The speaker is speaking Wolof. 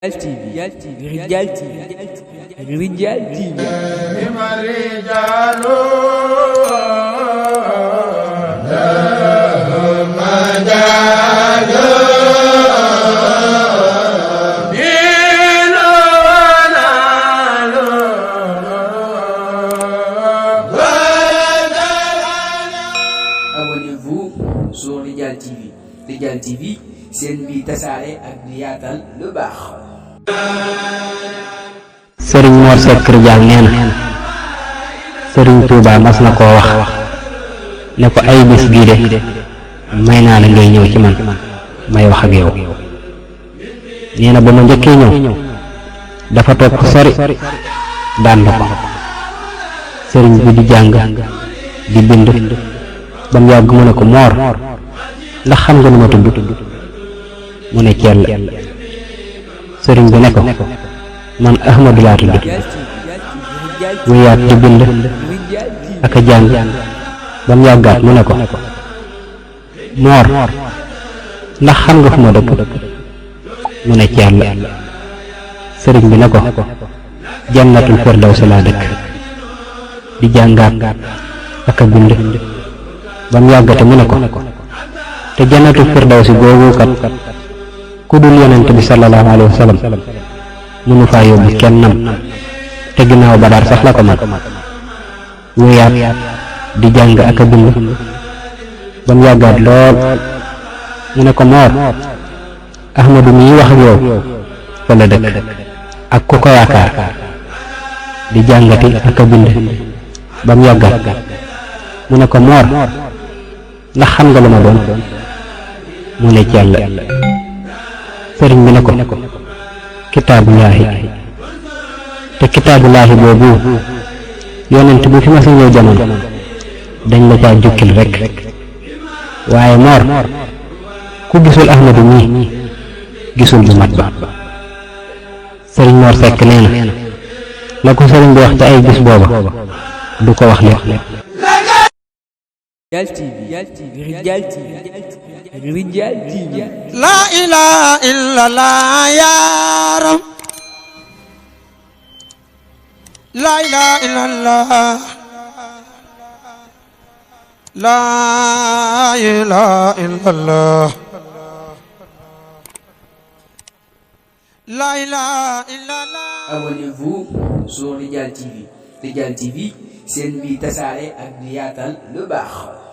Rijal TV. Abonnez-vous sur Rijal TV. Rijal TV, seen bi tasaare ak di yaatal lu baax. Sëriñ Mor Seck Rijal nee na Sëriñ Tuuba mas na koo wax ne ko ay bis bii de may naa la ngay ñëw ci man may wax ak yow. nee na ba ma njëkkee ñëw dafa toog fu sori daan na ko sëriñ bi di jàng di bind ba mu yàgg mu ne ko Moor ndax xam nga nu ma tudd mu ne Cell. sëriñ bi ne ko man Ahmadu laa tudd. wéyaat di bind ak a jàng ba mu yàggaat mu ne ko Moor ndax xam nga fu ma dëkk mu ne Cell. sëriñ bi ne ko jannatul firdawsi laa dëkk. di jàngaat ak a bind ba mu yàggate mu ne ko te jannatul firdawsi googu kat ku dul yonent bi sallallahu alayhi wa sallam mënu faa yóbbu kennam te ginnaaw Badar sax la ko mag. wéyaat di jàng ak a bind ba mu yàggaat lool mu ne ko Moor Ahmadu mi wax ak yow fa la dëkk ak ku ko yaakaar. di jàngati ak a bind ba mu yàggaat mu ne ko Moor ndax xam nga lu ma doon mu ne Cell. sëriñ bi ne ko kitaabullaahi te kitaabullaahi boobu yonent bu fi ma sa ñëw jamono dañ la caa jukkil rek waaye Moor ku gisul Ahmadu mii gisul bu mat ba. sëriñ Mor Seck nee na la ko sëriñ bi wax te ay bis booba du ko wax lépp. Rijal TV. La ilaha illallah ya Rab. La ilaha illallah. La ilaha illallah. La ilaha illallah. Abonnez-vous sur Rijal TV. Rijal TV, seen bi tasaare ak di yaatal lu baax.